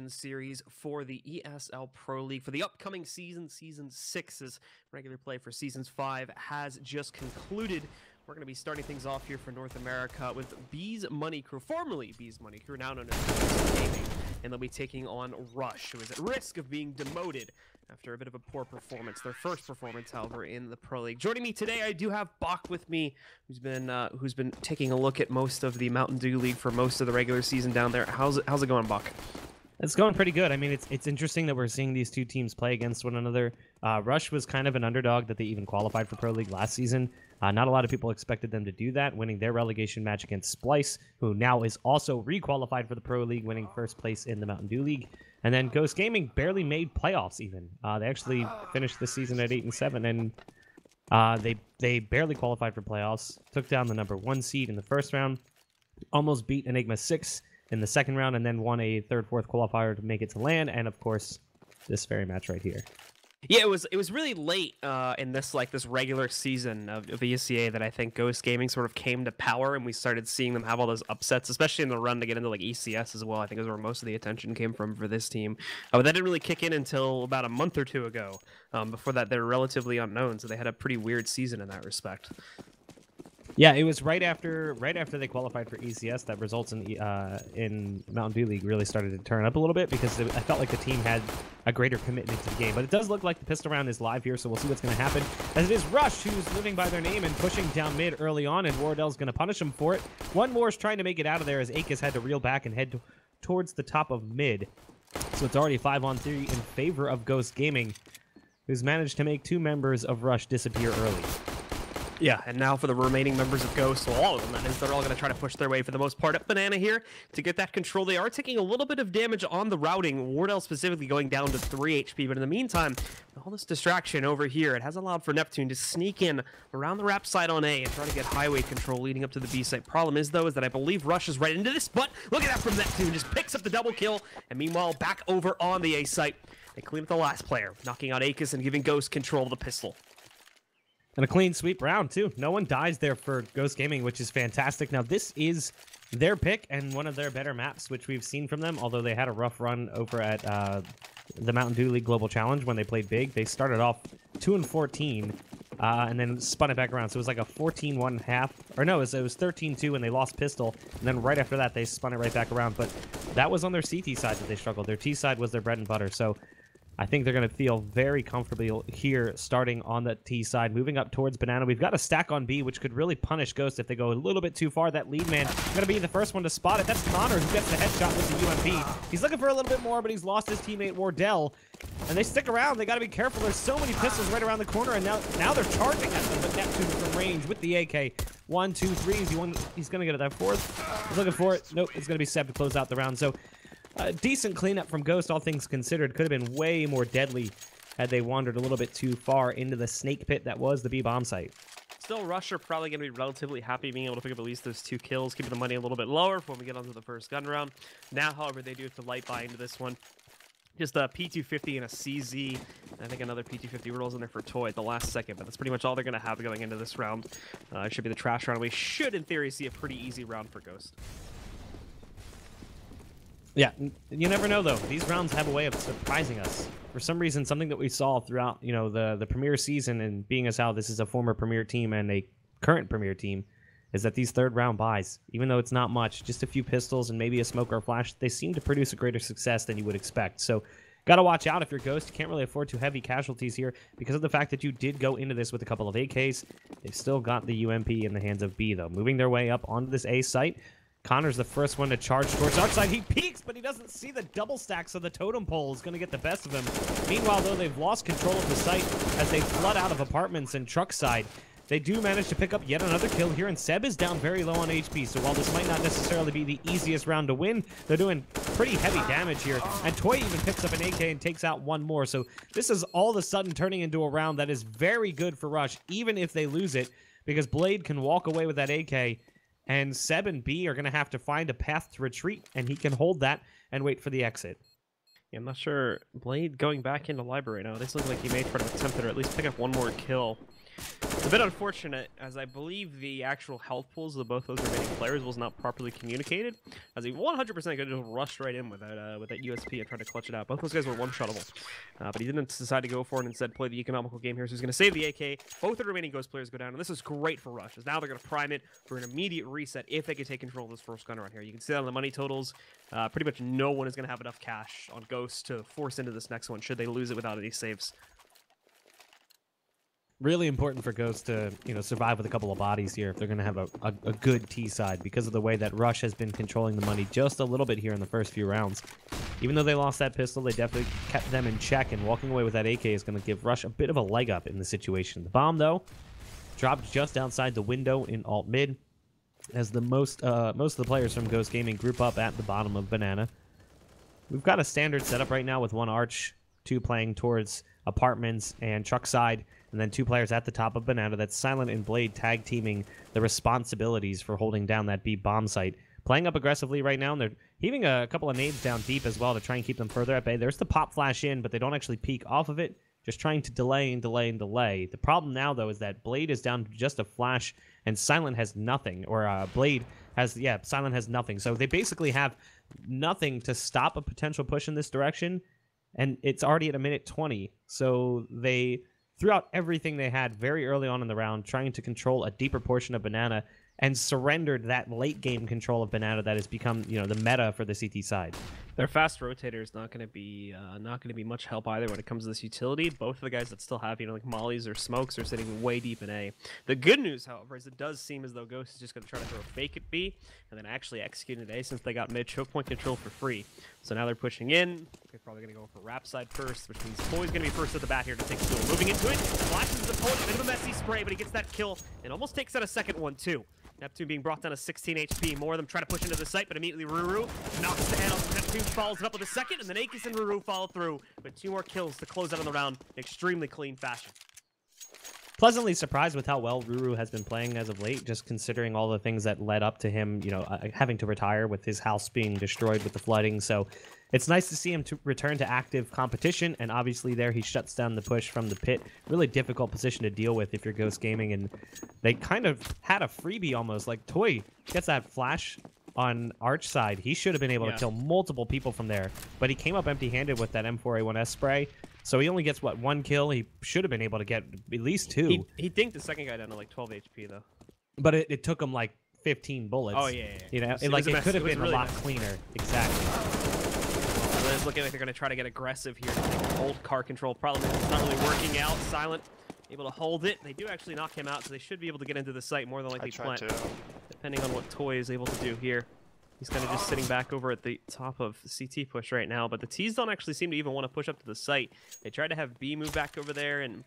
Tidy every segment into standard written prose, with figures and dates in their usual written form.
Relegation series for the ESL Pro League for the upcoming season. Season 6's regular play for Seasons 5 has just concluded. We're going to be starting things off here for North America with Bees Money Crew, formerly Bees Money Crew, now known as Gaming, and they'll be taking on Rush, who is at risk of being demoted after a bit of a poor performance. Their first performance, however, in the Pro League. Joining me today, I do have Bach with me, who's been taking a look at most of the Mountain Dew League for most of the regular season down there. How's it going, Bach? It's going pretty good. I mean, it's interesting that we're seeing these two teams play against one another. Rush was kind of an underdog that they even qualified for Pro League last season. Not a lot of people expected them to do that, winning their relegation match against Splice, who now is also re-qualified for the Pro League, winning first place in the Mountain Dew League. And then Ghost Gaming barely made playoffs even. They actually finished the season at 8-7, and they barely qualified for playoffs. Took down the #1 seed in the first round, almost beat Enigma 6 in the second round, and then won a third-fourth qualifier to make it to LAN, and of course, this very match right here. Yeah, it was really late in this regular season of ESCA that I think Ghost Gaming sort of came to power, and we started seeing them have all those upsets, especially in the run to get into like ECS as well. I think is where most of the attention came from for this team. But that didn't really kick in until about a month or two ago. Before that, they were relatively unknown, so they had a pretty weird season in that respect. Yeah, it was right after they qualified for ECS that results in Mountain Dew League really started to turn up a little bit, because I felt like the team had a greater commitment to the game. But it does look like the pistol round is live here, so we'll see what's going to happen. As it is Rush, who's living by their name and pushing down mid early on, and Wardell's going to punish him for it. One more is trying to make it out of there as Akis had to reel back and head towards the top of mid. So it's already 5-on-3 in favor of Ghost Gaming, who's managed to make 2 members of Rush disappear early. Yeah, and now for the remaining members of Ghost, well, all of them, that is, they're all going to try to push their way for the most part up Banana here to get that control. They are taking a little bit of damage on the routing, Wardell specifically going down to 3 HP, but in the meantime, all this distraction over here, it has allowed for Neptune to sneak in around the wrap side on A and try to get highway control leading up to the B site. Problem is, though, is that I believe Rush is right into this, but look at that from Neptune, just picks up the double kill, and meanwhile, back over on the A site, they clean up the last player, knocking out Akis and giving Ghost control of the pistol. And a clean sweep round, too. No one dies there for Ghost Gaming, which is fantastic. Now, this is their pick and one of their better maps, which we've seen from them, although they had a rough run over at the Mountain Dew League Global Challenge when they played big. They started off 2-14 and then spun it back around. So it was like a 14-1.5. Or no, it was 13-2 and they lost pistol. And then right after that, they spun it right back around. But that was on their CT side that they struggled. Their T side was their bread and butter. So I think they're going to feel very comfortable here starting on the T side, moving up towards Banana. We've got a stack on B, which could really punish Ghost if they go a little bit too far. That lead man going to be the first one to spot it. That's Connor, who gets the headshot with the UMP. He's looking for a little bit more, but he's lost his teammate Wardell. And they stick around. They got to be careful. There's so many pistols right around the corner, and now they're charging at them, but Neptune from range with the AK. 1, 2, 3. He's going to get it that fourth. He's looking for it. Nope, it's going to be Seb to close out the round. So decent cleanup from Ghost, all things considered. Could have been way more deadly had they wandered a little bit too far into the snake pit that was the B-bomb site. Still, Rush are probably going to be relatively happy being able to pick up at least those 2 kills, keeping the money a little bit lower for when we get onto the first gun round. Now, however, they do have to light buy into this one. Just a P250 and a CZ. I think another P250 rolls in there for Toy at the last second, but that's pretty much all they're going to have going into this round. It should be the trash round. We should, in theory, see a pretty easy round for Ghost. Yeah, you never know, though. These rounds have a way of surprising us. For some reason, something that we saw throughout, the Premier season, and being as how this is a former Premier team and a current Premier team, is that these third round buys, even though it's not much, just a few pistols and maybe a smoke or a flash, they seem to produce a greater success than you would expect. So, gotta watch out if you're Ghost. You can't really afford too heavy casualties here because of the fact that you did go into this with a couple of AKs. They've still got the UMP in the hands of B, though. Moving their way up onto this A site. Connor's the first one to charge towards dark side. He peeks, but he doesn't see the double stack, so the totem pole is going to get the best of him. Meanwhile, though, they've lost control of the site as they flood out of apartments and truck side. They do manage to pick up yet another kill here, and Seb is down very low on HP, so while this might not necessarily be the easiest round to win, they're doing pretty heavy damage here. And Toy even picks up an AK and takes out one more, so this is all of a sudden turning into a round that is very good for Rush, even if they lose it, because Blade can walk away with that AK, and Seb and B are going to have to find a path to retreat, and he can hold that and wait for the exit. Yeah, I'm not sure. Blade going back into library now. This looks like he may try to attempt it or at least pick up one more kill. It's a bit unfortunate, as I believe the actual health pools of both those remaining players was not properly communicated, as he 100% could have just rushed right in with that USP and tried to clutch it out. Both those guys were one-shottable, but he didn't decide to go for it and instead play the economical game here, so he's going to save the AK. Both the remaining Ghost players go down, and this is great for Rush, as now they're going to prime it for an immediate reset if they can take control of this first gun around here. You can see that on the money totals. Pretty much no one is going to have enough cash on Ghost to force into this next one, should they lose it without any saves. Really important for Ghost to, survive with a couple of bodies here if they're going to have a good T side, because of the way that Rush has been controlling the money just a little bit here in the first few rounds. Even though they lost that pistol, they definitely kept them in check, and walking away with that AK is going to give Rush a bit of a leg up in the situation. The bomb, though, dropped just outside the window in alt mid, as the most of the players from Ghost Gaming group up at the bottom of Banana. We've got a standard setup right now with one arch, two playing towards apartments and truck side, and then two players at the top of Banana. That's Silent and Blade tag teaming the responsibilities for holding down that B bomb site. Playing up aggressively right now, and they're heaving a couple of nades down deep as well to try and keep them further at bay. There's the pop flash in, but they don't actually peek off of it, just trying to delay and delay and delay. The problem now, though, is that Blade is down to just a flash, and Silent has nothing, or Blade has, Silent has nothing. So they basically have nothing to stop a potential push in this direction, and it's already at a minute 20. So they threw out everything they had very early on in the round, trying to control a deeper portion of Banana, and surrendered that late game control of Banana that has become, the meta for the CT side. Their fast rotator is not going to be much help either when it comes to this utility. Both of the guys that still have, like mollies or smokes are sitting way deep in A. The good news, however, is it does seem as though Ghost is just going to try to throw a fake at B and then actually execute at A, since they got mid choke point control for free. So now they're pushing in. They're probably going to go for rap side first, which means Toy's going to be first at the bat here to take kill. Moving into it, flashes his opponent, bit of a messy spray, but he gets that kill and almost takes out a second one too. Neptune being brought down to 16 HP. More of them try to push into the site, but immediately Ruru knocks the head off. Neptune follows it up with a second, and then Akis and Ruru follow through with 2 more kills to close out on the round in extremely clean fashion. Pleasantly surprised with how well Ruru has been playing as of late, just considering all the things that led up to him, having to retire with his house being destroyed with the flooding. So it's nice to see him to return to active competition, and obviously there he shuts down the push from the pit. Really difficult position to deal with if you're Ghost Gaming, and they kind of had a freebie almost. Like, Toy gets that flash on Arch side. He should have been able to kill multiple people from there, but he came up empty-handed with that M4A1S spray. So he only gets, what, 1 kill? He should have been able to get at least 2. He dinked the second guy down to like 12 HP, though. But it took him like 15 bullets. Oh, yeah. It could have been really a lot cleaner. Exactly. Well, it's looking like they're going to try to get aggressive here to hold car control. Problem is it's not really working out. Silent able to hold it. They do actually knock him out, so they should be able to get into the site more than likely plant. Depending on what Toy is able to do here. He's kind of just sitting back over at the top of the CT push right now, but the T's don't actually seem to even want to push up to the site. They tried to have B move back over there and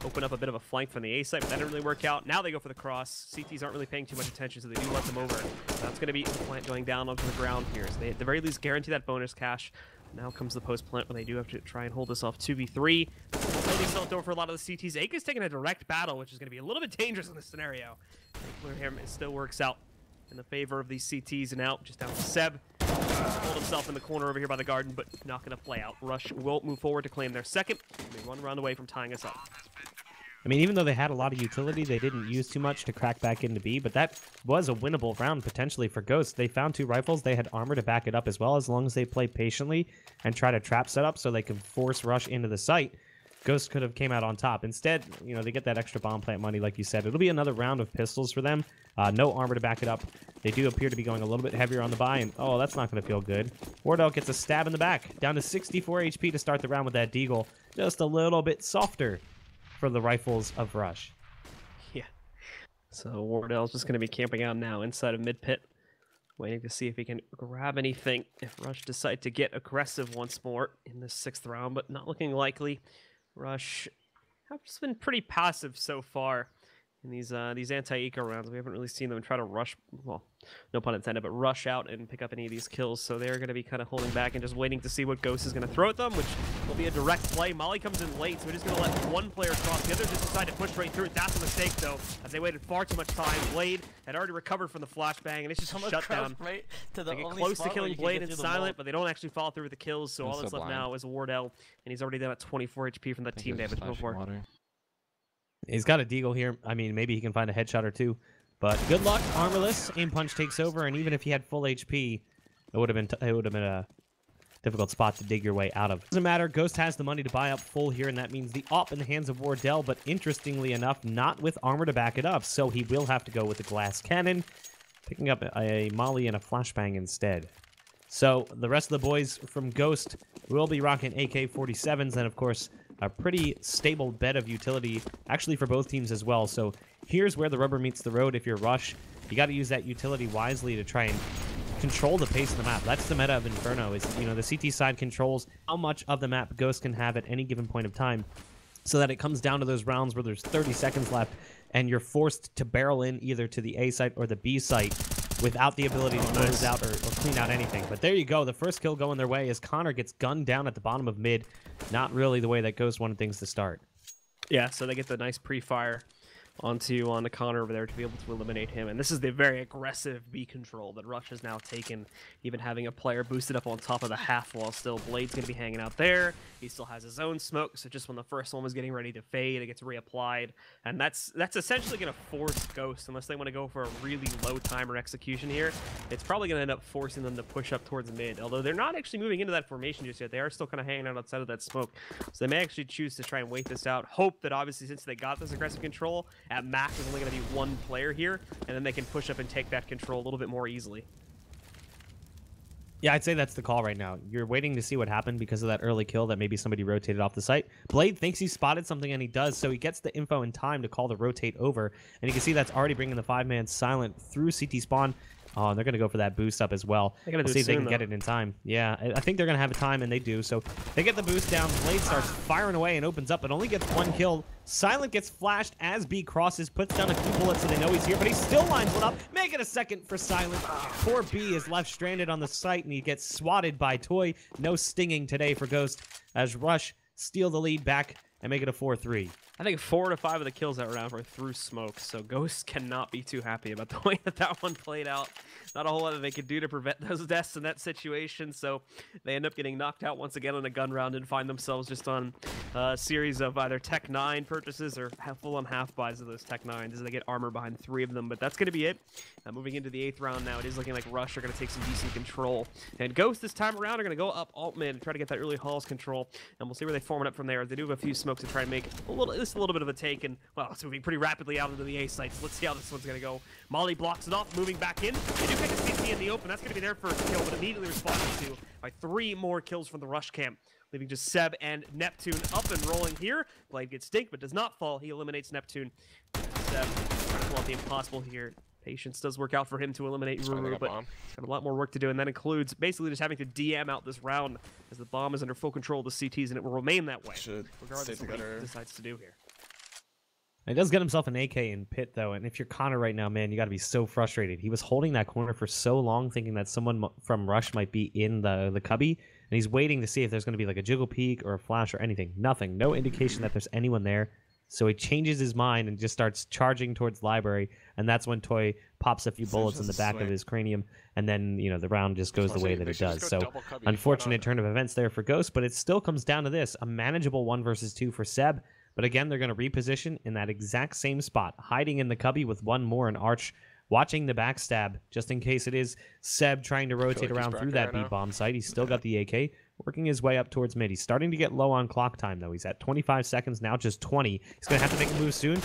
open up a bit of a flank from the A site, but that didn't really work out. Now they go for the cross. CTs aren't really paying too much attention, so they do let them over. That's going to be the plant going down onto the ground here. So they at the very least guarantee that bonus cash. Now comes the post plant when they do have to try and hold this off 2v3. Totally still over for a lot of the CTs. Aka's taking a direct battle, which is going to be a little bit dangerous in this scenario. Him, it still works out in the favor of these CTs, and out just down to Seb. Hold himself in the corner over here by the garden, but not going to play out. Rush will move forward to claim their second. They 1 round away from tying us up. I mean, even though they had a lot of utility, they didn't use too much to crack back into B, but that was a winnable round potentially for Ghost. They found 2 rifles. They had armor to back it up as well, as long as they play patiently and try to trap set up so they can force Rush into the site. Ghost could have came out on top. Instead, they get that extra bomb plant money, like you said. It'll be another round of pistols for them. No armor to back it up. They do appear to be going a little bit heavier on the buy, and oh, that's not going to feel good. Wardell gets a stab in the back, down to 64 HP to start the round with that deagle. Just a little bit softer for the rifles of Rush. Yeah. So Wardell's just going to be camping out now inside of mid pit, waiting to see if he can grab anything if Rush decide to get aggressive once more in this 6th round, but not looking likely. Rush have just been pretty passive so far in these anti-eco rounds. We haven't really seen them try to rush, well, no pun intended, but rush out and pick up any of these kills. So they're going to be kind of holding back and just waiting to see what Ghost is going to throw at them, which will be a direct play. Molly comes in late, so we're just going to let one player cross. The other just decide to push right through it. That's a mistake, though, as they waited far too much time. Blade had already recovered from the flashbang, and it's just shut down. Right to the they get close to killing Blade and Silent, but they don't actually follow through with the kills, so all that's left now is Wardell, and he's already down at 24 HP from that team damage before. He's got a deagle here. I mean, maybe he can find a headshot or two. But good luck, armorless. Aim punch takes over, and even if he had full HP, it would have been a difficult spot to dig your way out of. Doesn't matter. Ghost has the money to buy up full here, and that means the op in the hands of Wardell. But interestingly enough, not with armor to back it up, so he will have to go with the glass cannon, picking up a molly and a flashbang instead. So the rest of the boys from Ghost will be rocking AK-47s, and of course a pretty stable bed of utility, actually for both teams as well. So here's where the rubber meets the road. If you're Rush, you got to use that utility wisely to try and control the pace of the map. That's the meta of Inferno, is, you know, the CT side controls how much of the map Ghost can have at any given point of time, so that it comes down to those rounds where there's 30 seconds left and you're forced to barrel in either to the A site or the B site without the ability to close out or clean out anything. But there you go. The first kill going their way as Connor gets gunned down at the bottom of mid. Not really the way that Ghost wanted things to start. Yeah, so they get the nice pre-fire on the Connor over there to be able to eliminate him. And this is the very aggressive B control that Rush has now taken, even having a player boosted up on top of the half wall still. Blade's going to be hanging out there. He still has his own smoke, so just when the first one was getting ready to fade, it gets reapplied. And that's essentially going to force Ghost, unless they want to go for a really low timer execution here, it's probably going to end up forcing them to push up towards mid. Although they're not actually moving into that formation just yet. They are still kind of hanging out outside of that smoke. So they may actually choose to try and wait this out. Hope that obviously since they got this aggressive control, at max there's only going to be one player here, and then they can push up and take that control a little bit more easily. Yeah, I'd say that's the call right now. You're waiting to see what happened because of that early kill that maybe somebody rotated off the site. Blade thinks he spotted something, and he does, so he gets the info in time to call the rotate over. And you can see that's already bringing the 5-man silent through CT spawn. Oh, and they're going to go for that boost up as well. We'll see if they can get it in time. Yeah, I think they're going to have a time, and they do. So they get the boost down. Blade starts firing away and opens up, but only gets one kill. Silent gets flashed as B crosses, puts down a few bullets so they know he's here, but he still lines one up. Make it a second for Silent. Poor B is left stranded on the site, and he gets swatted by Toy. No stinging today for Ghost as Rush steal the lead back and make it a 4-3. I think 4 to 5 of the kills that round were through smoke, so Ghost cannot be too happy about the way that one played out. Not a whole lot that they could do to prevent those deaths in that situation, so they end up getting knocked out once again on a gun round and find themselves just on a series of either Tech 9 purchases or full-on half-buys of those Tech 9s as they get armor behind 3 of them, but that's going to be it. Moving into the 8th round now, it is looking like Rush are going to take some decent control, and Ghost this time around are going to go up alt mid and try to get that early halls control, and we'll see where they form it up from there. They do have a few smokes to try and make just a little bit of a take, and well, it's moving pretty rapidly out into the A sites. Let's see how this one's going to go. Molly blocks it off, moving back in. They do pick a CT in the open. That's going to be their first kill, but immediately responded to by 3 more kills from the Rush camp, leaving just Seb and Neptune up and rolling here. Blade gets stinked, but does not fall. He eliminates Neptune. Seb trying to pull out the impossible here. Patience does work out for him to eliminate Ruru, but he's got a lot more work to do, and that includes basically just having to DM out this round as the bomb is under full control of the CTs, and it will remain that way, regardless of what he decides to do here. He does get himself an AK in pit, though, and if you're Connor right now, man, you got to be so frustrated. He was holding that corner for so long, thinking that someone from Rush might be in the cubby, and he's waiting to see if there's going to be like a jiggle peek or a flash or anything. Nothing. No indication that there's anyone there. So he changes his mind and just starts charging towards library, and that's when Toy pops a few bullets in the back of his cranium, and then, you know, the round just goes the way that it does. So unfortunate turn of events there for Ghost, but it still comes down to this, a manageable 1 versus 2 for Seb. But again, they're going to reposition in that exact same spot, hiding in the cubby with 1 more in Arch, watching the backstab, just in case it is Seb trying to rotate around through that B-bomb site. He's still got the AK, working his way up towards mid. He's starting to get low on clock time, though. He's at 25 seconds, now just 20. He's going to have to make a move soon.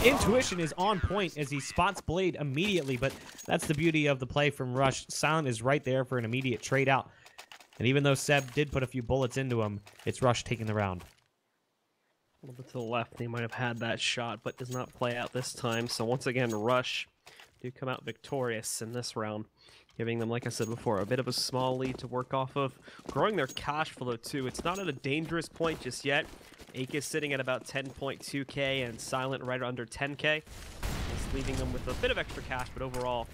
Intuition is on point as he spots Blade immediately, but that's the beauty of the play from Rush. Silent is right there for an immediate trade out. And even though Seb did put a few bullets into him, it's Rush taking the round. A little bit to the left, they might have had that shot, but does not play out this time. So once again, Rush do come out victorious in this round, giving them, like I said before, a bit of a small lead to work off of. Growing their cash flow, too. It's not at a dangerous point just yet. Ake is sitting at about 10.2k and Silent right under 10k. It's leaving them with a bit of extra cash, but overall,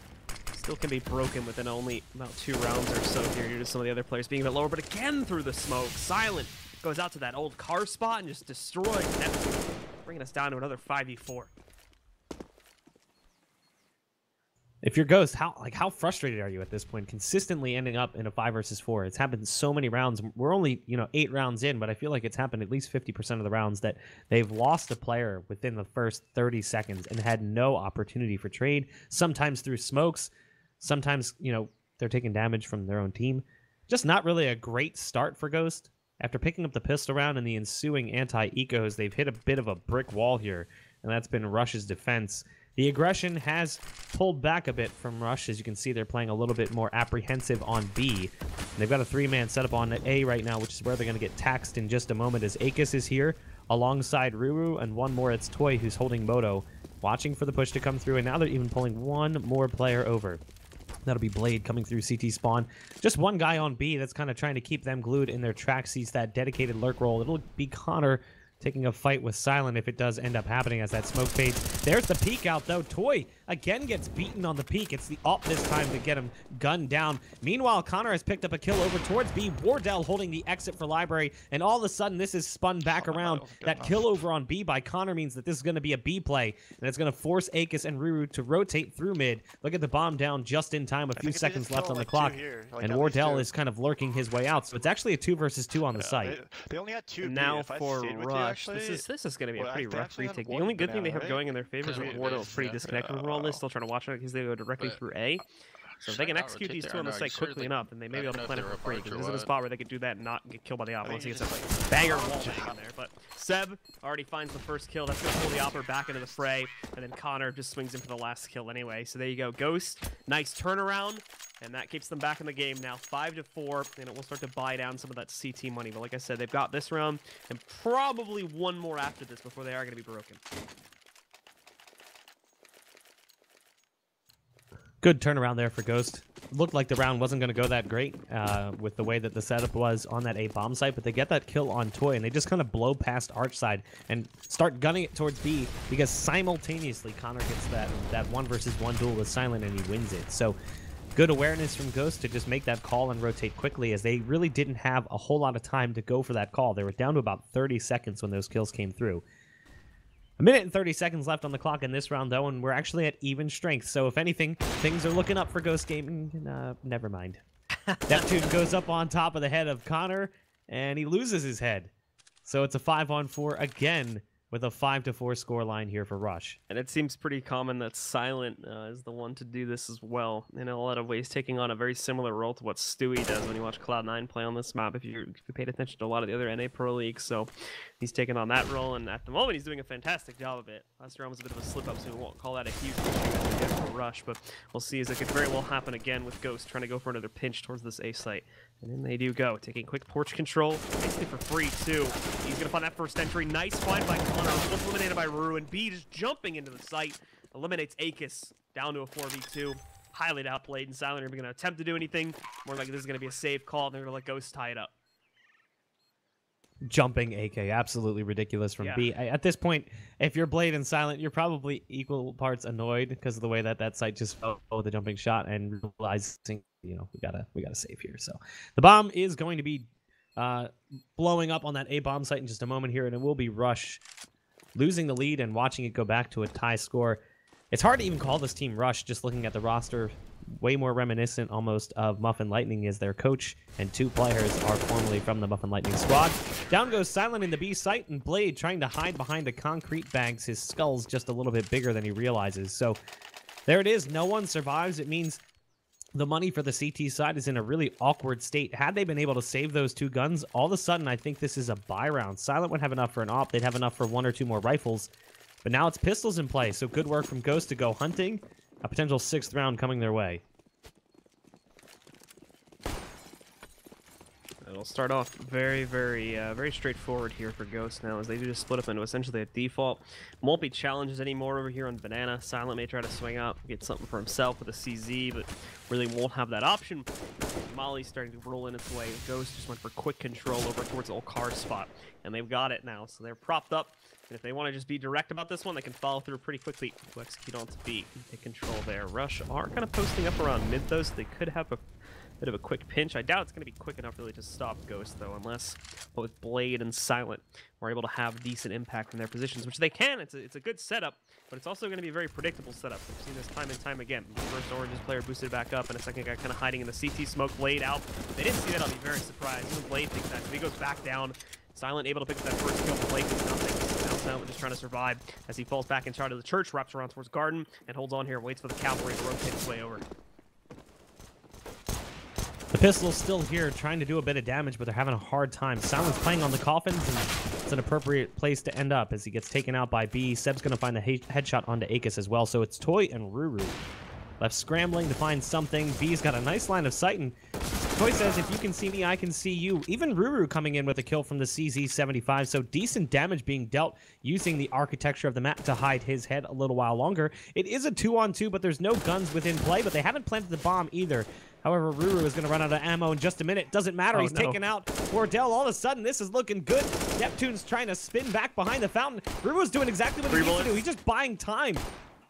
still can be broken within only about 2 rounds or so here due to some of the other players being a bit lower. But again, through the smoke, Silent goes out to that old car spot and just destroys Neptune, bringing us down to another 5v4. If you're Ghost, how frustrated are you at this point? Consistently ending up in a 5 versus 4. It's happened so many rounds. We're only 8 rounds in, but I feel like it's happened at least 50% of the rounds that they've lost a player within the first 30 seconds and had no opportunity for trade. Sometimes through smokes, sometimes they're taking damage from their own team. Just not really a great start for Ghost. After picking up the pistol round and the ensuing anti-ecos, they've hit a bit of a brick wall here, and that's been Rush's defense. The aggression has pulled back a bit from Rush. As you can see, they're playing a little bit more apprehensive on B. And they've got a 3-man setup on A right now, which is where they're going to get taxed in just a moment, as Akis is here alongside Ruru, and one more, it's Toy, who's holding Moto, watching for the push to come through, and now they're even pulling one more player over. That'll be Blade coming through CT spawn. Just one guy on B that's kind of trying to keep them glued in their tracks. Sees that dedicated lurk roll. It'll be Connor taking a fight with Silent if it does end up happening as that smoke fades. There's the peek out, though. Toy again gets beaten on the peek. It's the op this time to get him gunned down. Meanwhile, Connor has picked up a kill over towards B. Wardell holding the exit for Library, and all of a sudden this is spun back around. That kill over on B by Connor means that this is going to be a B play, and it's going to force Akis and Ruru to rotate through mid. Look at the bomb down just in time. A few seconds left on the clock, and Wardell is kind of lurking his way out. So it's actually a 2 versus 2 on the site. They only had 2 B. Now for Rush, this is going to be a pretty rough retake. The only good thing they have going in their favor is that Wardell is pretty disconnected from all this, still trying to watch it because they go directly through A. So if they can execute these two on the site quickly enough, then they may be able to plan it for free. Because this is a spot where they could do that and not get killed by the op once he gets a banger wall bang in there. But Seb already finds the first kill. That's going to pull the opper back into the fray. And then Connor just swings in for the last kill anyway. So there you go. Ghost, nice turnaround. And that keeps them back in the game now, 5-4. And it will start to buy down some of that CT money. But like I said, they've got this round and probably one more after this before they are going to be broken. Good turnaround there for Ghost. Looked like the round wasn't going to go that great with the way that the setup was on that A bomb site, but they get that kill on Toy, and they just kind of blow past Archside and start gunning it towards B, because simultaneously Connor gets that 1 versus 1 duel with Silent, and he wins it. So good awareness from Ghost to just make that call and rotate quickly, as they really didn't have a whole lot of time to go for that call. They were down to about 30 seconds when those kills came through. A minute and 30 seconds left on the clock in this round, though, and we're actually at even strength. So if anything, things are looking up for Ghost Gaming. Never mind. Neptune goes up on top of the head of Connor, and he loses his head. So it's a 5-on-4 again, with a 5-4 scoreline here for Rush. And it seems pretty common that Silent is the one to do this as well, in a lot of ways, taking on a very similar role to what Stewie does when you watch Cloud9 play on this map, if you paid attention to a lot of the other NA Pro Leagues. So he's taken on that role, and at the moment he's doing a fantastic job of it. Last round was a bit of a slip-up, so we won't call that a huge issue for Rush, but we'll see, as it could very well happen again with Ghost trying to go for another pinch towards this A site. And then they do go, taking quick porch control, basically for free, too. He's going to find that first entry. Nice find by Connor, almost eliminated by Ruru, and B just jumping into the site, eliminates Akis down to a 4v2. Highly outplayed, and Silent are going to attempt to do anything. More like this is going to be a safe call, and they're going to let Ghost tie it up. Jumping AK, absolutely ridiculous from B. At this point, if you're Blade and Silent, you're probably equal parts annoyed because of the way that site just fell with the jumping shot, and realizing, we gotta save here. So the bomb is going to be blowing up on that A bomb site in just a moment here, and it will be Rush losing the lead and watching it go back to a tie score. It's hard to even call this team Rush, just looking at the roster. Way more reminiscent almost of Muffin Lightning as their coach, and 2 players are formerly from the Muffin Lightning squad. Down goes Silent in the B site, and Blade trying to hide behind the concrete bags. His skull's just a little bit bigger than he realizes. So there it is. No one survives. It means the money for the CT side is in a really awkward state. Had they been able to save those 2 guns, all of a sudden I think this is a buy round. Silent would have enough for an op. They'd have enough for 1 or 2 more rifles. But now it's pistols in play, so good work from Ghost to go hunting. A potential 6th round coming their way. It'll start off very straightforward here for Ghost now, as they do just split up into essentially a default. Won't be challenges anymore over here on Banana. Silent may try to swing up, get something for himself with a CZ, but really won't have that option. Molly's starting to roll in its way. Ghost just went for quick control over towards the old car spot, and they've got it now, so they're propped up. And if they want to just be direct about this one, they can follow through pretty quickly to execute onto B. Take control there. Rush are kind of posting up around mid, though, so they could have a bit of a quick pinch. I doubt it's going to be quick enough really to stop Ghost, though, unless both Blade and Silent were able to have decent impact from their positions, which they can. It's a good setup, but it's also going to be a very predictable setup. We've seen this time and time again. First Orange's player boosted back up, and a second guy kind of hiding in the CT smoke. Blade out. If they didn't see that, I'll be very surprised. Even Blade thinks that, so he goes back down. Silent able to pick up that first kill. Blade does nothing. Now Silent just trying to survive as he falls back inside of the church, wraps around towards Garden, and holds on here, waits for the cavalry to rotate his way over. The pistol's still here, trying to do a bit of damage, but they're having a hard time. Silent's playing on the coffins, and it's an appropriate place to end up as he gets taken out by B. Seb's going to find the headshot onto Akis as well, so it's Toy and Ruru left scrambling to find something. B's got a nice line of sight, and Toy says, if you can see me, I can see you. Even Ruru coming in with a kill from the CZ-75, so decent damage being dealt using the architecture of the map to hide his head a little while longer. It is a 2-on-2, but there's no guns within play, but they haven't planted the bomb either. However, Ruru is going to run out of ammo in just a minute. Doesn't matter. He's taken out Wardell. All of a sudden, this is looking good. Neptune's trying to spin back behind the fountain. Ruru's doing exactly what he needs to do. He's just buying time.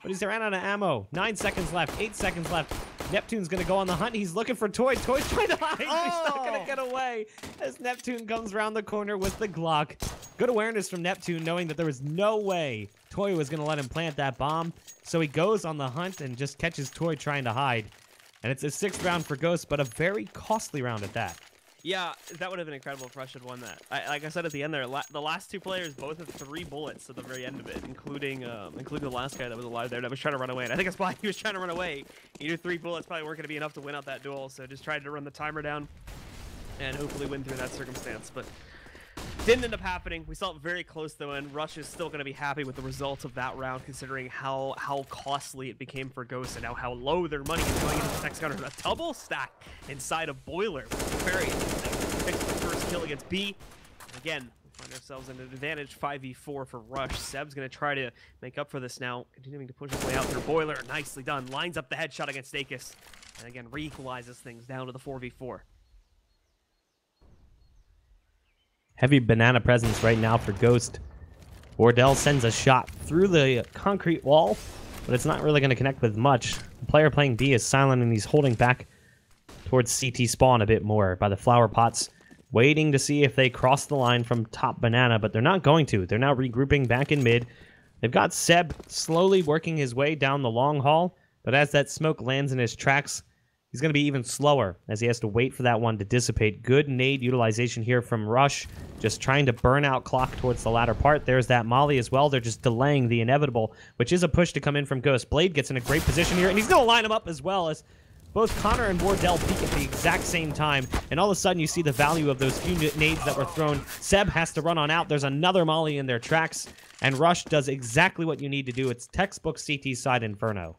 But he's ran out of ammo. 9 seconds left. 8 seconds left. Neptune's going to go on the hunt. He's looking for Toy. Toy's trying to hide. Oh! He's not going to get away as Neptune comes around the corner with the Glock. Good awareness from Neptune, knowing that there was no way Toy was going to let him plant that bomb. So he goes on the hunt and just catches Toy trying to hide. And it's a 6th round for Ghost, but a very costly round at that. Yeah, that would have been incredible if Rush had won that. Like I said at the end there, the last 2 players both had 3 bullets at the very end of it, including the last guy that was alive there that was trying to run away. And I think that's why he was trying to run away. He knew 3 bullets probably weren't going to be enough to win out that duel, so just tried to run the timer down and hopefully win through that circumstance. But didn't end up happening. We saw it very close though, and Rush is still going to be happy with the results of that round, considering how costly it became for Ghost and now how low their money is going into the next counter. A double stack inside of Boiler. Very interesting. Picks the first kill against B. And again, we find ourselves in an advantage 5v4 for Rush. Seb's going to try to make up for this now, continuing to push his way out through Boiler. Nicely done. Lines up the headshot against Akis. And again, re-equalizes things down to the 4v4. Heavy banana presence right now for Ghost. Wardell sends a shot through the concrete wall, but it's not really going to connect with much. The player playing B is Silent, and he's holding back towards CT spawn a bit more by the flower pots, waiting to see if they cross the line from top banana, but they're not going to. They're now regrouping back in mid. They've got Seb slowly working his way down the long haul, but as that smoke lands in his tracks, he's going to be even slower as he has to wait for that one to dissipate. Good nade utilization here from Rush, just trying to burn out clock towards the latter part. There's that molly as well. They're just delaying the inevitable, which is a push to come in from Ghost. Blade gets in a great position here, and he's going to line him up as well as both Connor and Wardell peek at the exact same time, and all of a sudden you see the value of those few nades that were thrown. Seb has to run on out. There's another molly in their tracks, and Rush does exactly what you need to do. It's textbook CT side Inferno.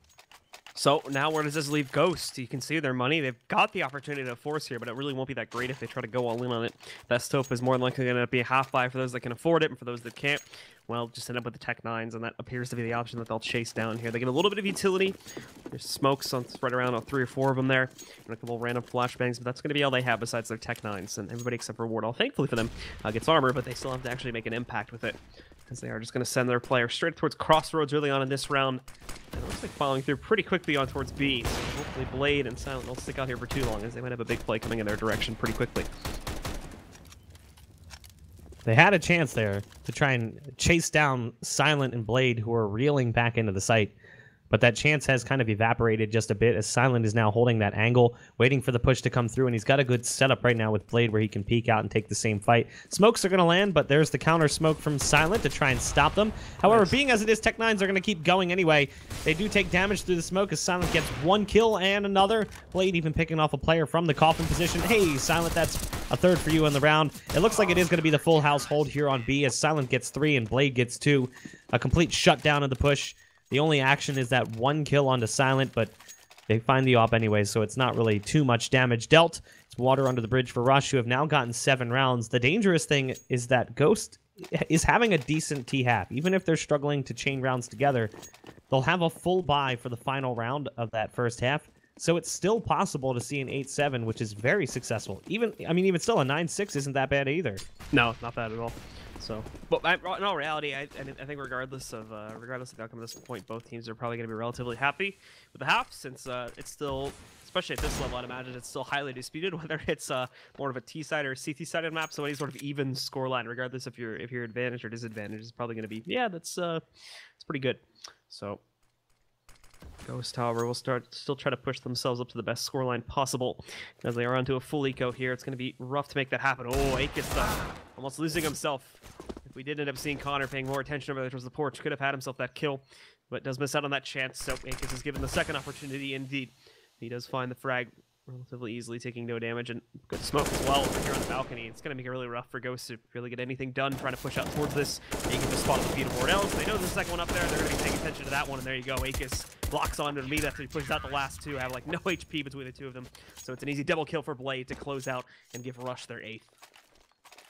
So now where does this leave Ghost? You can see their money. They've got the opportunity to force here, but it really won't be that great if they try to go all in on it. Best hope is more than likely going to be a half buy for those that can afford it, and for those that can't, well, just end up with the Tech 9s, and that appears to be the option that they'll chase down here. They get a little bit of utility. There's smokes on right around 3 or 4 of them there, and a couple random flashbangs, but that's going to be all they have besides their Tech 9s, and everybody except for Wardell, thankfully for them, gets armor, but they still have to actually make an impact with it, as they are just going to send their player straight towards Crossroads early on in this round. And it looks like following through pretty quickly on towards B. So hopefully Blade and Silent don't stick out here for too long, as they might have a big play coming in their direction pretty quickly. They had a chance there to try and chase down Silent and Blade, who are reeling back into the site. But that chance has kind of evaporated just a bit as Silent is now holding that angle, waiting for the push to come through, and he's got a good setup right now with Blade where he can peek out and take the same fight. Smokes are going to land, but there's the counter smoke from Silent to try and stop them. However, being as it is, Tech 9s are going to keep going anyway. They do take damage through the smoke as Silent gets 1 kill and another. Blade even picking off a player from the coffin position. Hey, Silent, that's a 3rd for you in the round. It looks like it is going to be the full household here on B as Silent gets 3 and Blade gets 2. A complete shutdown of the push. The only action is that 1 kill onto Silent, but they find the op anyway, so it's not really too much damage dealt. It's water under the bridge for Rush, who have now gotten 7 rounds. The dangerous thing is that Ghost is having a decent T-half. Even if they're struggling to chain rounds together, they'll have a full buy for the final round of that first half. So it's still possible to see an 8-7, which is very successful. Even still, a 9-6 isn't that bad either. No, not bad at all. So, but in all reality, I think regardless of the outcome at this point, both teams are probably going to be relatively happy with the half, since it's especially at this level, I'd imagine it's still highly disputed whether it's more of a T-side or CT sided map. So any sort of even scoreline, regardless if your advantage or disadvantage, is probably going to be it's pretty good. So Ghost, however, will still try to push themselves up to the best scoreline possible as they are onto a full eco here. It's going to be rough to make that happen. Oh, Aegis almost losing himself. If we did end up seeing Connor paying more attention over there towards the porch, could have had himself that kill, but does miss out on that chance. So Aegis is given the second opportunity indeed. He does find the frag relatively easily, taking no damage, and good smoke as well over here on the balcony. It's going to make it really rough for Ghost to really get anything done trying to push out towards this. Aegis just spotted the beautiful Wardell, so they know there's a second one up there. They're going to be paying attention to that one, and there you go. Aegis blocks onto me after he pushes out the last two. Have like no HP between the two of them, so it's an easy double kill for Blade to close out and give Rush their 8th.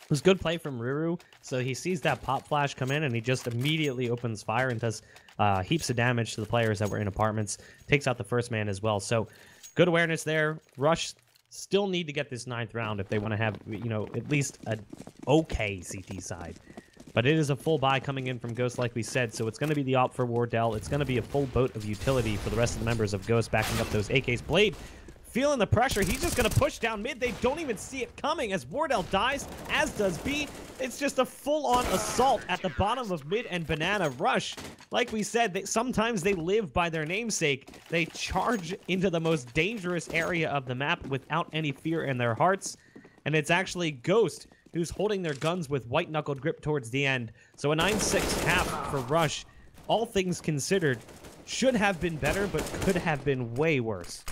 It was good play from Ruru. So he sees that pop flash come in, and he just immediately opens fire and does heaps of damage to the players that were in apartments. Takes out the first man as well. So good awareness there. Rush still need to get this 9th round if they want to have, at least an okay CT side. But it is a full buy coming in from Ghost, like we said, so it's going to be the op for Wardell. It's going to be a full boat of utility for the rest of the members of Ghost, backing up those AKs. Blade feeling the pressure. He's just going to push down mid. They don't even see it coming as Wardell dies, as does B. It's just a full-on assault at the bottom of mid and Banana. Rush, like we said, sometimes they live by their namesake. They charge into the most dangerous area of the map without any fear in their hearts. And it's actually Ghost who's holding their guns with white-knuckled grip towards the end. So a 9-6 half for Rush, all things considered, should have been better, but could have been way worse.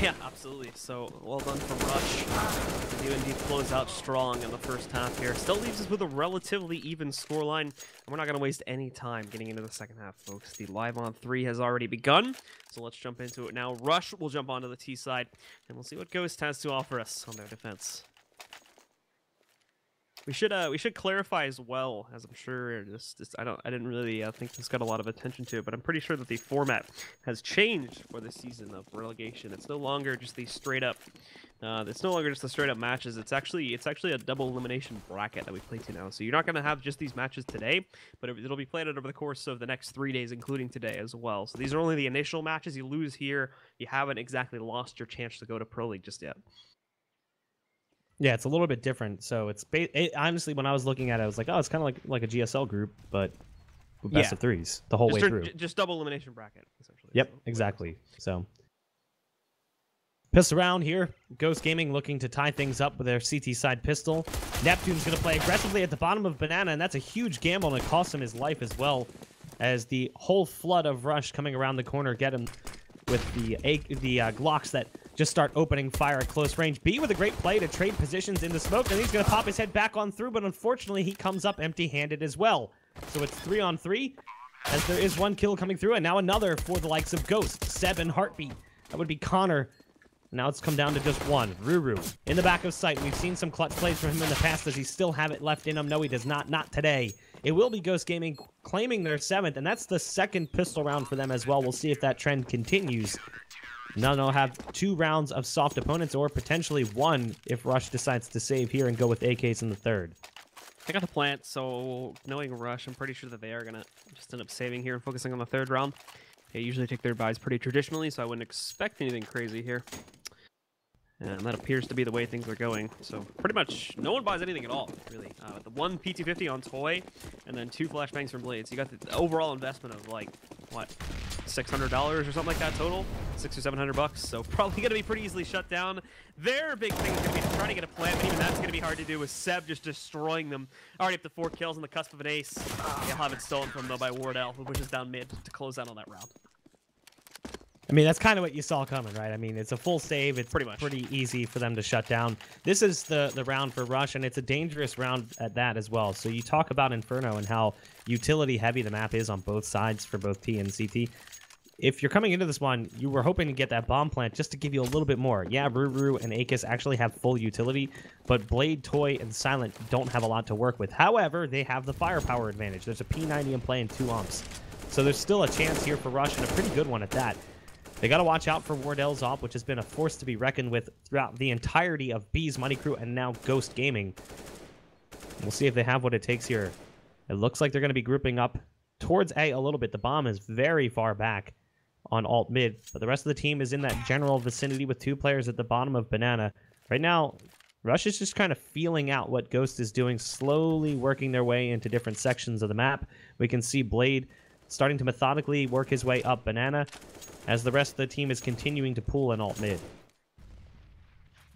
Yeah, absolutely. So, well done from Rush. They do indeed close out strong in the first half here. Still leaves us with a relatively even scoreline, and we're not going to waste any time getting into the second half, folks. The live on 3 has already begun, so let's jump into it now. Rush will jump onto the T side, and we'll see what Ghost has to offer us on their defense. We should clarify as well, as I'm sure I didn't really think this got a lot of attention to it, but I'm pretty sure that the format has changed for this season of relegation. It's no longer just the straight up matches. It's actually a double elimination bracket that we play to now. So you're not going to have just these matches today, but it'll be played out over the course of the next 3 days, including today as well. So these are only the initial matches. You lose here, you haven't exactly lost your chance to go to Pro League just yet. Yeah, it's a little bit different. So honestly, when I was looking at it, I was like, oh, it's kind of like a GSL group, but with best of 3s the whole way through. Just double elimination bracket, essentially. Yep, so, exactly. So pistol round here. Ghost Gaming looking to tie things up with their CT side pistol. Neptune's going to play aggressively at the bottom of Banana, and that's a huge gamble, and it costs him his life as well, as the whole flood of Rush coming around the corner get him with the Glocks that just start opening fire at close range. B with a great play to trade positions in the smoke, and he's going to pop his head back on through, but unfortunately he comes up empty-handed as well. So it's 3-on-3, as there is one kill coming through, and now another for the likes of Ghost, Seb, and Heartbeat. That would be Connor. Now it's come down to just one. Ruru in the back of sight. We've seen some clutch plays from him in the past. Does he still have it left in him? No, he does not. Not today. It will be Ghost Gaming claiming their 7th, and that's the second pistol round for them as well. We'll see if that trend continues. Now they'll have 2 rounds of soft opponents, or potentially 1 if Rush decides to save here and go with AKs in the 3rd. I got the plant, so knowing Rush, I'm pretty sure that they are going to just end up saving here and focusing on the 3rd round. They usually take their buys pretty traditionally, so I wouldn't expect anything crazy here. And that appears to be the way things are going. So pretty much no one buys anything at all, really. The 1 PT50 on Toy, and then 2 flashbangs from Blades. You got the overall investment of like, what, $600 or something like that total? $600 or $700. So probably going to be pretty easily shut down. Their big thing is going to be to try to get a plant, but even that's going to be hard to do with Seb just destroying them. Already up to 4 kills on the cusp of an ace. They'll have it stolen from them though by Wardell, who pushes down mid to close out on that round. I mean, that's kind of what you saw coming, right? I mean, it's a full save. It's pretty easy for them to shut down. This is the round for Rush, and it's a dangerous round at that as well. So you talk about Inferno and how utility-heavy the map is on both sides for both T and CT. If you're coming into this one, you were hoping to get that bomb plant just to give you a little bit more. Yeah, Ruru and Aegis actually have full utility, but Blade, Toy, and Silent don't have a lot to work with. However, they have the firepower advantage. There's a P90 in play and 2 umps. So there's still a chance here for Rush, and a pretty good one at that. They got to watch out for Wardell's op, which has been a force to be reckoned with throughout the entirety of B's Money Crew and now Ghost Gaming. We'll see if they have what it takes here. It looks like they're going to be grouping up towards A a little bit. The bomb is very far back. on alt mid, but the rest of the team is in that general vicinity with 2 players at the bottom of Banana. Right now, Rush is just kind of feeling out what Ghost is doing, slowly working their way into different sections of the map. We can see Blade starting to methodically work his way up Banana as the rest of the team is continuing to pull an alt mid.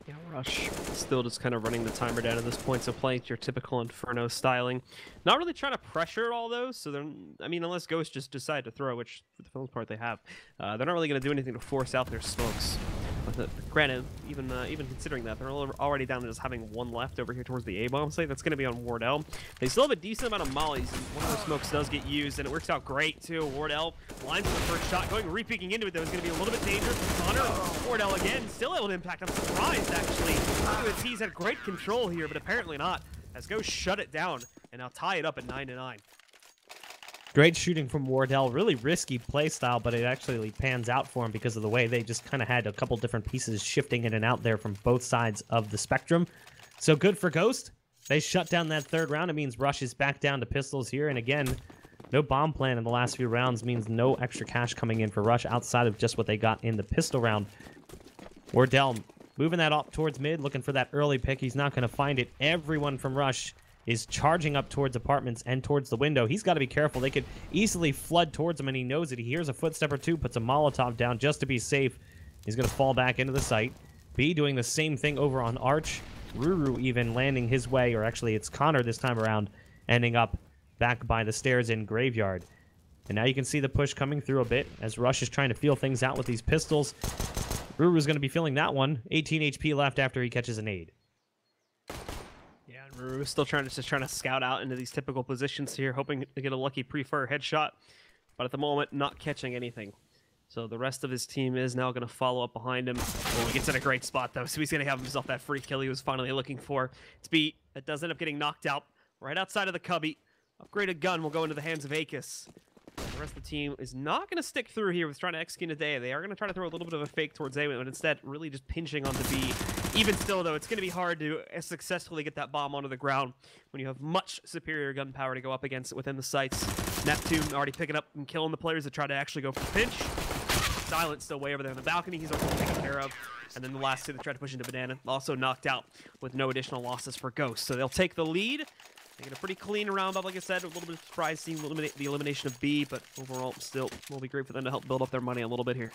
Yeah, Rush still just kind of running the timer down at this point, so playing your typical Inferno styling. Not really trying to pressure all those, so they're, I mean, unless Ghost just decide to throw, which for the most part they have, they're not really going to do anything to force out their smokes. But granted, even considering that, they're already down to just having 1 left over here towards the A-bomb site. That's going to be on Wardell. They still have a decent amount of mollies, and one of their smokes does get used, and it works out great, too. Wardell lines for the first shot, going re-peeking into it, though, is going to be a little bit dangerous for Connor. Wardell, again, still able to impact. I'm surprised, actually. He's had great control here, but apparently not, as Ghost shut it down, and now tie it up at 9-9. Great shooting from Wardell. Really risky play style, but it actually pans out for him because of the way they just kind of had a couple different pieces shifting in and out there from both sides of the spectrum. So good for Ghost. They shut down that 3rd round. It means Rush is back down to pistols here. And again, no bomb plan in the last few rounds means no extra cash coming in for Rush outside of just what they got in the pistol round. Wardell moving that up towards mid, looking for that early pick. He's not going to find it. Everyone from Rush is charging up towards apartments and towards the window. He's got to be careful. They could easily flood towards him, and he knows it. He hears a footstep or two, puts a Molotov down just to be safe. He's going to fall back into the site. B doing the same thing over on Arch. Ruru even landing his way, or actually it's Connor this time around, ending up back by the stairs in Graveyard. And now you can see the push coming through a bit as Rush is trying to feel things out with these pistols. Ruru's going to be feeling that one. 18 HP left after he catches a nade. Ruru still trying to scout out into these typical positions here, hoping to get a lucky pre-fire headshot, but at the moment not catching anything. So the rest of his team is now going to follow up behind him. Oh, he gets in a great spot though, so he's going to have himself that free kill he was finally looking for. It's B that does end up getting knocked out right outside of the cubby. Upgraded gun will go into the hands of Akis. The rest of the team is not going to stick through here with trying to execute a day. They are going to try to throw a little bit of a fake towards A, but instead really just pinching onto B. Even still, though, it's going to be hard to successfully get that bomb onto the ground when you have much superior gun power to go up against it within the sites. Neptune already picking up and killing the players that try to actually go for the pinch. Silent still way over there on the balcony. He's also taken care of. And then the last 2 that tried to push into Banana, also knocked out with no additional losses for Ghost. So they'll take the lead. They get a pretty clean round up, like I said. A little bit of surprise seeing the elimination of B, but overall, still will be great for them to help build up their money a little bit here.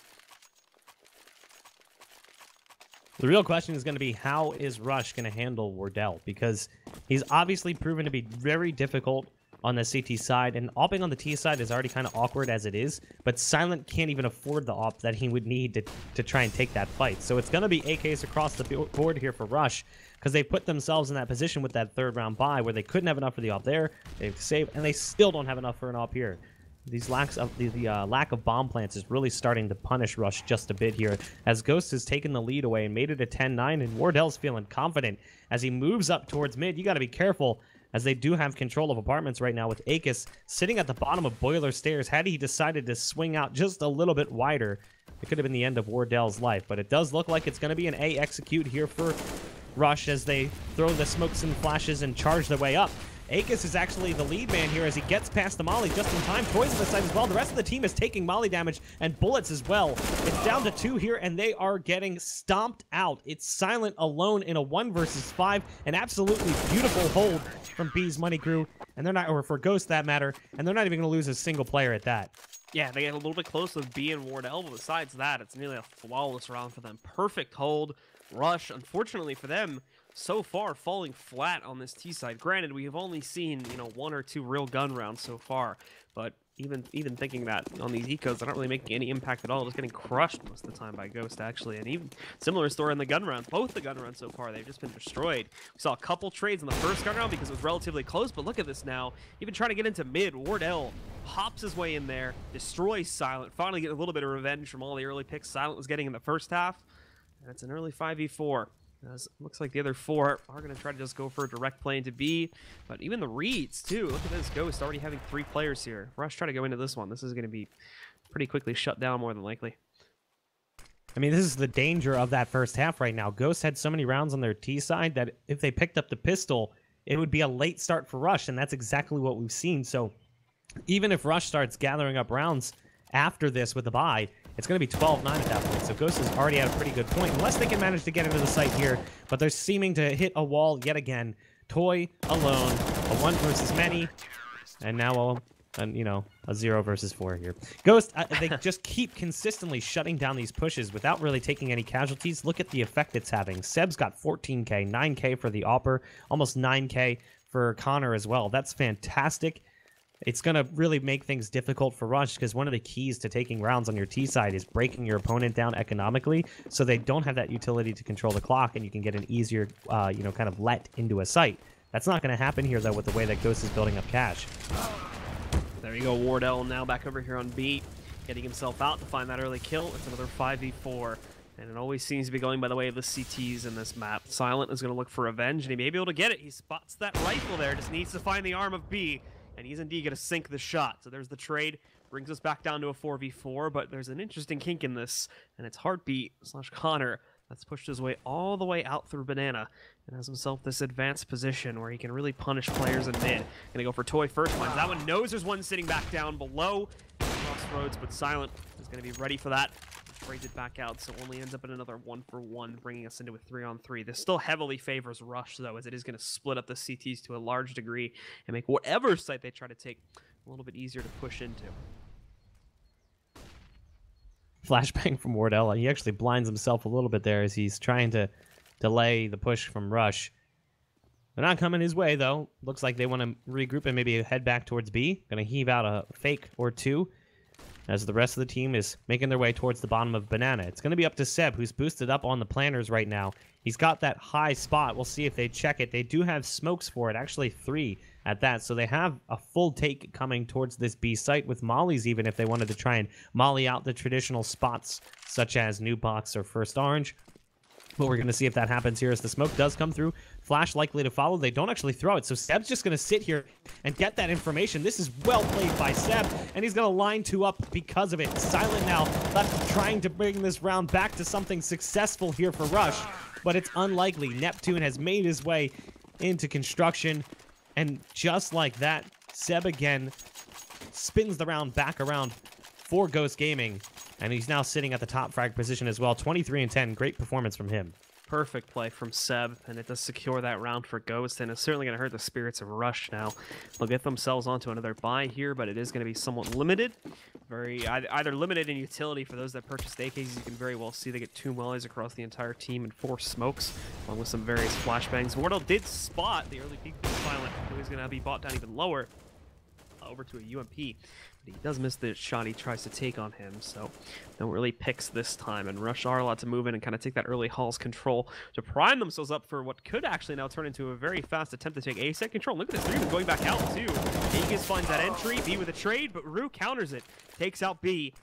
The real question is going to be, how is Rush going to handle Wardell? Because he's obviously proven to be very difficult on the CT side, and opping on the T side is already kind of awkward as it is, but Silent can't even afford the op that he would need to try and take that fight. So it's going to be AKs across the board here for Rush, because they put themselves in that position with that 3rd round bye where they couldn't have enough for the op there, they've saved, and they still don't have enough for an op here. These lacks of the lack of bomb plants is really starting to punish Rush just a bit here, as Ghost has taken the lead away and made it a 10-9, and Wardell's feeling confident as he moves up towards mid. You got to be careful, as they do have control of apartments right now with Akis sitting at the bottom of Boiler Stairs. Had he decided to swing out just a little bit wider, it could have been the end of Wardell's life, but it does look like it's going to be an A execute here for Rush as they throw the smokes and flashes and charge their way up. Akis is actually the lead man here as he gets past the molly just in time. Toys on the side as well. The rest of the team is taking molly damage and bullets as well. It's down to 2 here, and they are getting stomped out. It's Silent alone in a 1 versus 5. An absolutely beautiful hold from B's Money Crew, and they're not, or for Ghost that matter, and they're not even going to lose a single player at that. Yeah, they get a little bit close with B and Wardell, but besides that, it's nearly a flawless round for them. Perfect hold. Rush, unfortunately for them, so far falling flat on this T side. Granted, we have only seen, 1 or 2 real gun rounds so far, but even thinking that on these ecos, they're not really making any impact at all. Just getting crushed most of the time by Ghost, actually. And even similar story in the gun rounds. Both the gun rounds so far, they've just been destroyed. We saw a couple trades in the first gun round because it was relatively close, but look at this now. Even trying to get into mid, Wardell hops his way in there, destroys Silent, finally getting a little bit of revenge from all the early picks Silent was getting in the first half. And it's an early 5v4. As it looks like the other 4 are going to try to just go for a direct play into B. But even the reads, too. Look at this Ghost already having 3 players here. Rush try to go into this one. This is going to be pretty quickly shut down more than likely. I mean, this is the danger of that first half right now. Ghost had so many rounds on their T side that if they picked up the pistol, it would be a late start for Rush, and that's exactly what we've seen. So even if Rush starts gathering up rounds after this with the bye, it's going to be 12-9 at that point. So Ghost is already at a pretty good point, unless they can manage to get into the site here. But they're seeming to hit a wall yet again. Toy alone, a 1 versus many, and now a 0 versus 4 here. Ghost, they just keep consistently shutting down these pushes without really taking any casualties. Look at the effect it's having. Seb's got 14k, 9k for the Opper, almost 9k for Connor as well. That's fantastic. It's going to really make things difficult for Rush, because one of the keys to taking rounds on your T side is breaking your opponent down economically, so they don't have that utility to control the clock, and you can get an easier, kind of let into a site. That's not going to happen here, though, with the way that Ghost is building up cash. There you go, Wardell now back over here on B, getting himself out to find that early kill. It's another 5v4, and it always seems to be going by the way of the CTs in this map. Silent is going to look for revenge, and he may be able to get it. He spots that rifle there, just needs to find the arm of B, and he's indeed going to sink the shot. So there's the trade, brings us back down to a 4v4, but there's an interesting kink in this, and it's Heartbeat/Connor that's pushed his way all the way out through Banana and has himself this advanced position where he can really punish players in mid. Gonna go for Toy first, finds that one, knows there's one sitting back down below Crossroads, but Silent is gonna be ready for that. Trades it back out, so only ends up in another 1-for-1, bringing us into a 3-on-3. This still heavily favors Rush, though, as it is going to split up the CTs to a large degree and make whatever site they try to take a little bit easier to push into. Flashbang from Wardell. He actually blinds himself a little bit there as he's trying to delay the push from Rush. They're not coming his way, though. Looks like they want to regroup and maybe head back towards B. Going to heave out a fake or two, as the rest of the team is making their way towards the bottom of Banana. It's going to be up to Seb, who's boosted up on the planners right now. He's got that high spot. We'll see if they check it. They do have smokes for it, actually 3 at that, so they have a full take coming towards this B site with mollies, even if they wanted to try and molly out the traditional spots, such as New Box or First Orange. But we're going to see if that happens here as the smoke does come through. Flash likely to follow. They don't actually throw it, so Seb's just going to sit here and get that information. This is well played by Seb, and he's going to line 2 up because of it. Silent now left trying to bring this round back to something successful here for Rush, but it's unlikely. Neptune has made his way into construction, and just like that, Seb again spins the round back around for Ghost Gaming. And he's now sitting at the top frag position as well. 23-10. Great performance from him. Perfect play from Seb, and it does secure that round for Ghost, and it's certainly going to hurt the spirits of Rush now. They'll get themselves onto another buy here, but it is going to be somewhat limited. Either limited in utility for those that purchased AKs. You can very well see they get 2 mollies across the entire team and 4 smokes, along with some various flashbangs. Wardell did spot the early peek from Silent, who is going to be bought down even lower over to a UMP. But he does miss the shot he tries to take on him, so no really picks this time. And Rush are allowed to move in and kind of take that early Hall's control to prime themselves up for what could actually now turn into a very fast attempt to take A set control. Look at this, they're even going back out too. Aegis finds that entry, B with a trade, but Rue counters it, takes out B.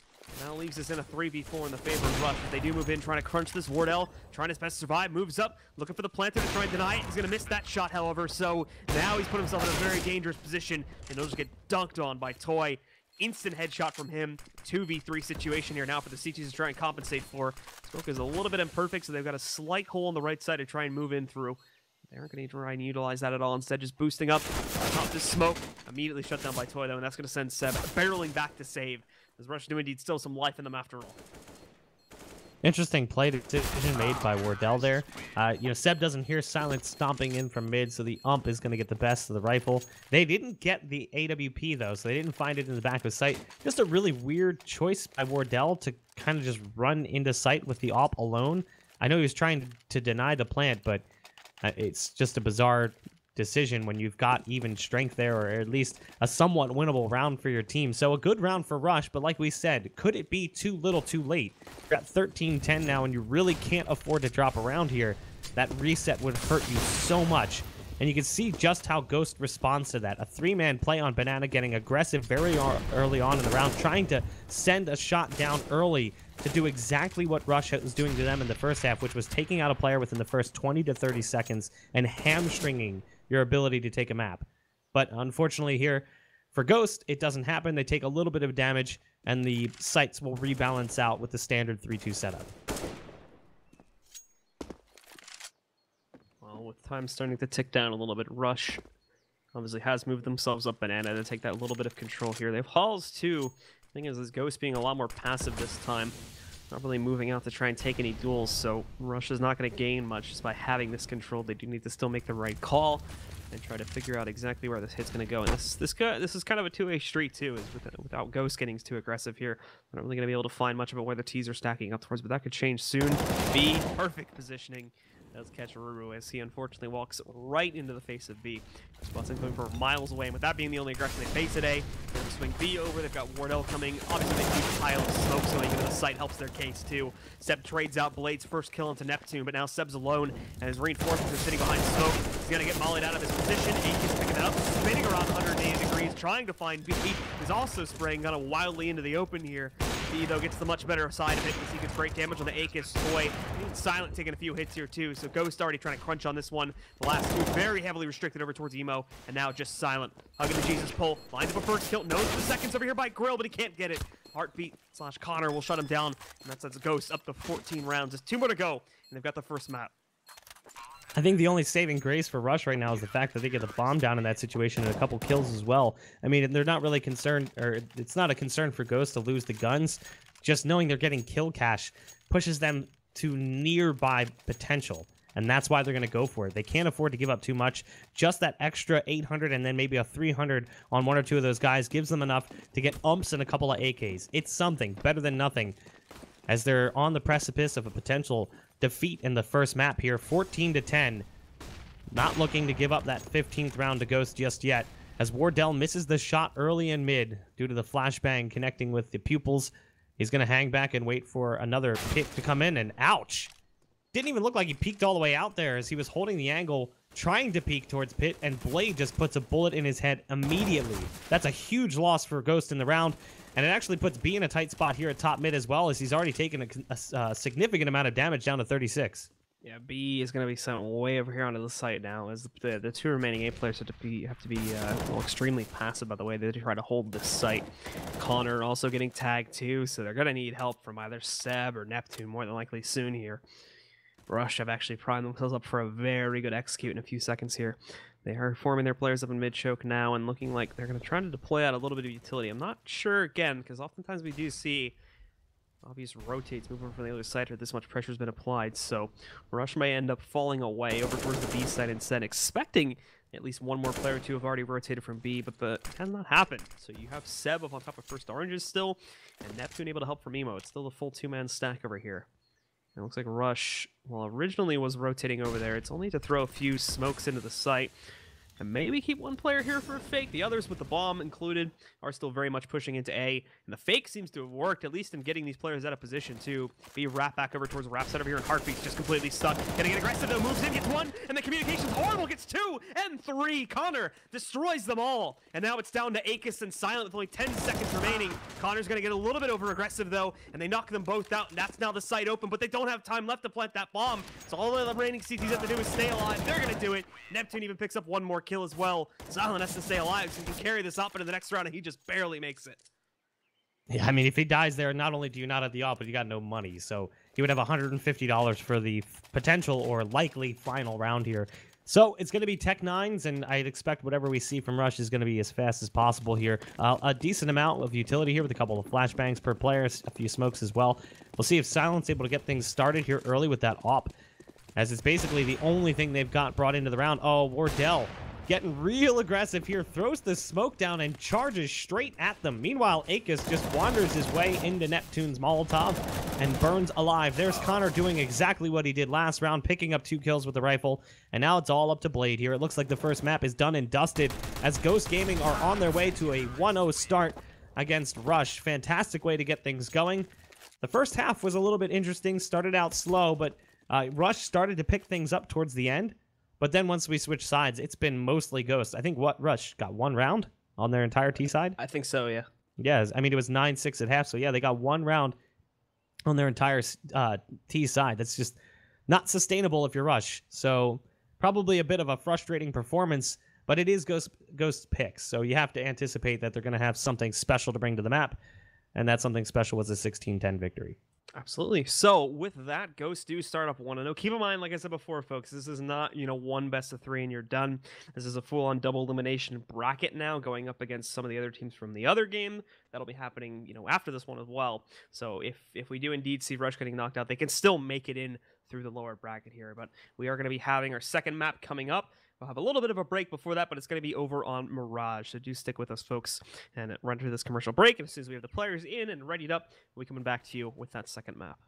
Now leaves us in a 3v4 in the favor of Rush. They do move in, trying to crunch this. Wardell trying his best to survive, moves up, looking for the planter to try and deny it. He's going to miss that shot, however, so now he's put himself in a very dangerous position, and he'll just get dunked on by Toy. Instant headshot from him. 2v3 situation here now for the CTs to try and compensate for. Smoke is a little bit imperfect, so they've got a slight hole on the right side to try and move in through. They aren't going to try and utilize that at all. Instead, just boosting up. Top this smoke. Immediately shut down by Toy, though, and that's going to send Seb barreling back to save. As Rush do indeed still some life in them after all. Interesting play decision made by Wardell there. Seb doesn't hear Silent stomping in from mid, so the ump is going to get the best of the rifle. They didn't get the AWP, though, so they didn't find it in the back of sight. Just a really weird choice by Wardell to kind of just run into sight with the op alone. I know he was trying to deny the plant, but it's just a bizarre decision when you've got even strength there, or at least a somewhat winnable round for your team. So a good round for Rush, but like we said, could it be too little too late? You're at 13-10 now, and you really can't afford to drop around here. That reset would hurt you so much. And you can see just how Ghost responds to that. A 3-man play on Banana, getting aggressive very early on in the round, trying to send a shot down early to do exactly what Rush was doing to them in the first half, which was taking out a player within the first 20 to 30 seconds and hamstringing your ability to take a map. But unfortunately here, for Ghost, it doesn't happen. They take a little bit of damage, and the sites will rebalance out with the standard 3-2 setup. Well, with time starting to tick down a little bit, Rush obviously has moved themselves up Banana to take that little bit of control here. They have Halls too, Thing is Ghost being a lot more passive this time. Not really moving out to try and take any duels, so Rush is not going to gain much just by having this control. They do need to still make the right call and try to figure out exactly where this hit's going to go. And this is kind of a two-way street too, is without Ghost getting too aggressive here. They're not really going to be able to find much about where the T's are stacking up towards, but that could change soon. B, perfect positioning. Does catch Ruru as he unfortunately walks right into the face of B. Spots going for miles away, and with that being the only aggression they face today, they're going to swing B over. They've got Wardell coming. Obviously, the huge pile of smoke going into the site helps their case too. Seb trades out Blade's first kill into Neptune, but now Seb's alone, and his reinforcements are sitting behind smoke. He's going to get mollied out of his position. Aikis picking it up, spinning around 180 degrees, trying to find B. He's also spraying kind of wildly into the open here. B, though, gets the much better side of it because he gets great damage on the Aikis toy. Silent taking a few hits here, too, so Ghost already trying to crunch on this one. The last two very heavily restricted over towards Emo, and now just Silent. Hugging the Jesus pull, lines up a first kill, knows the seconds over here by Grill, but he can't get it. Heartbeat / Connor will shut him down, and that sets Ghost up to 14 rounds. There's 2 more to go, and they've got the first map. I think the only saving grace for Rush right now is the fact that they get the bomb down in that situation and a couple kills as well. I mean, they're not really concerned, or it's not a concern for Ghost to lose the guns. Just knowing they're getting kill cash pushes them to nearby potential, and that's why they're going to go for it. They can't afford to give up too much. Just that extra 800 and then maybe a 300 on 1 or 2 of those guys gives them enough to get umps and a couple of AKs. It's something better than nothing, as they're on the precipice of a potential defeat in the first map here, 14-10. Not looking to give up that 15th round to Ghost just yet, as Wardell misses the shot early and mid due to the flashbang connecting with the pupils. He's going to hang back and wait for another pick to come in, and ouch! Didn't even look like he peeked all the way out there as he was holding the angle, trying to peek towards Pit, and Blade just puts a bullet in his head immediately. That's a huge loss for Ghost in the round, and it actually puts B in a tight spot here at top mid as well, as he's already taken a significant amount of damage down to 36. Yeah, B is going to be sent way over here onto the site now, as the 2 remaining A players have to be well, extremely passive, by the way. They try to hold this site. Connor also getting tagged too, so they're going to need help from either Seb or Neptune more than likely soon here. Rush have actually primed themselves up for a very good execute in a few seconds here. They are forming their players up in mid-choke now and looking like they're going to try to deploy out a little bit of utility. I'm not sure, again, because oftentimes we do see obvious rotates moving from the other side here. This much pressure has been applied, so Rush may end up falling away over towards the B side instead, expecting at least 1 more player to have already rotated from B, but that has not happened. So you have Seb up on top of first oranges still, and Neptune able to help from Emo. It's still the full 2-man stack over here. It looks like Rush, well, originally was rotating over there. It's only to throw a few smokes into the site and maybe keep 1 player here for a fake. The others, with the bomb included, are still very much pushing into A. And the fake seems to have worked, at least in getting these players out of position to be wrapped back over towards Rap side over here, and Heartbeat's just completely stuck. Gonna get aggressive though, moves in, gets 1, and the communication's horrible, gets 2 and 3. Connor destroys them all. And now it's down to Aikis and Silent with only 10 seconds remaining. Connor's gonna get a little bit over aggressive though, and they knock them both out, and that's now the site open, but they don't have time left to plant that bomb. So all the remaining CTs have to do is stay alive. They're gonna do it. Neptune even picks up 1 more kill as well. Silent has to stay alive so he can carry this up into the next round, and he just barely makes it. Yeah, I mean, if he dies there, not only do you not have the op, but you got no money. So he would have $150 for the potential or likely final round here. So it's going to be Tech 9s, and I'd expect whatever we see from Rush is going to be as fast as possible here. A decent amount of utility here with a couple of flashbangs per player, a few smokes as well. We'll see if Silent's able to get things started here early with that op, as it's basically the only thing they've got brought into the round. Oh, Wardell getting real aggressive here, throws the smoke down and charges straight at them. Meanwhile, Aikis just wanders his way into Neptune's Molotov and burns alive. There's Connor doing exactly what he did last round, picking up 2 kills with the rifle, and now it's all up to Blade here. It looks like the first map is done and dusted, as Ghost Gaming are on their way to a 1-0 start against Rush. Fantastic way to get things going. The first half was a little bit interesting, started out slow, but Rush started to pick things up towards the end. But then once we switch sides, it's been mostly Ghost. I think Rush got 1 round on their entire T side? I think so, yeah. Yeah, I mean, it was 9-6 at half, so yeah, they got 1 round on their entire T side. That's just not sustainable if you're Rush. So probably a bit of a frustrating performance, but it is Ghost picks, so you have to anticipate that they're going to have something special to bring to the map, and that something special was a 16-10 victory. Absolutely. So with that, Ghosts do start up 1-0. Keep in mind, like I said before, folks, this is not, one best of 3 and you're done. This is a full-on double elimination bracket now, going up against some of the other teams from the other game. That'll be happening, after this one as well. So if we do indeed see Rush getting knocked out, they can still make it in through the lower bracket here. But we are going to be having our second map coming up. We'll have a little bit of a break before that, but it's going to be over on Mirage. So do stick with us, folks, and run through this commercial break. And as soon as we have the players in and readied up, we'll be coming back to you with that second map.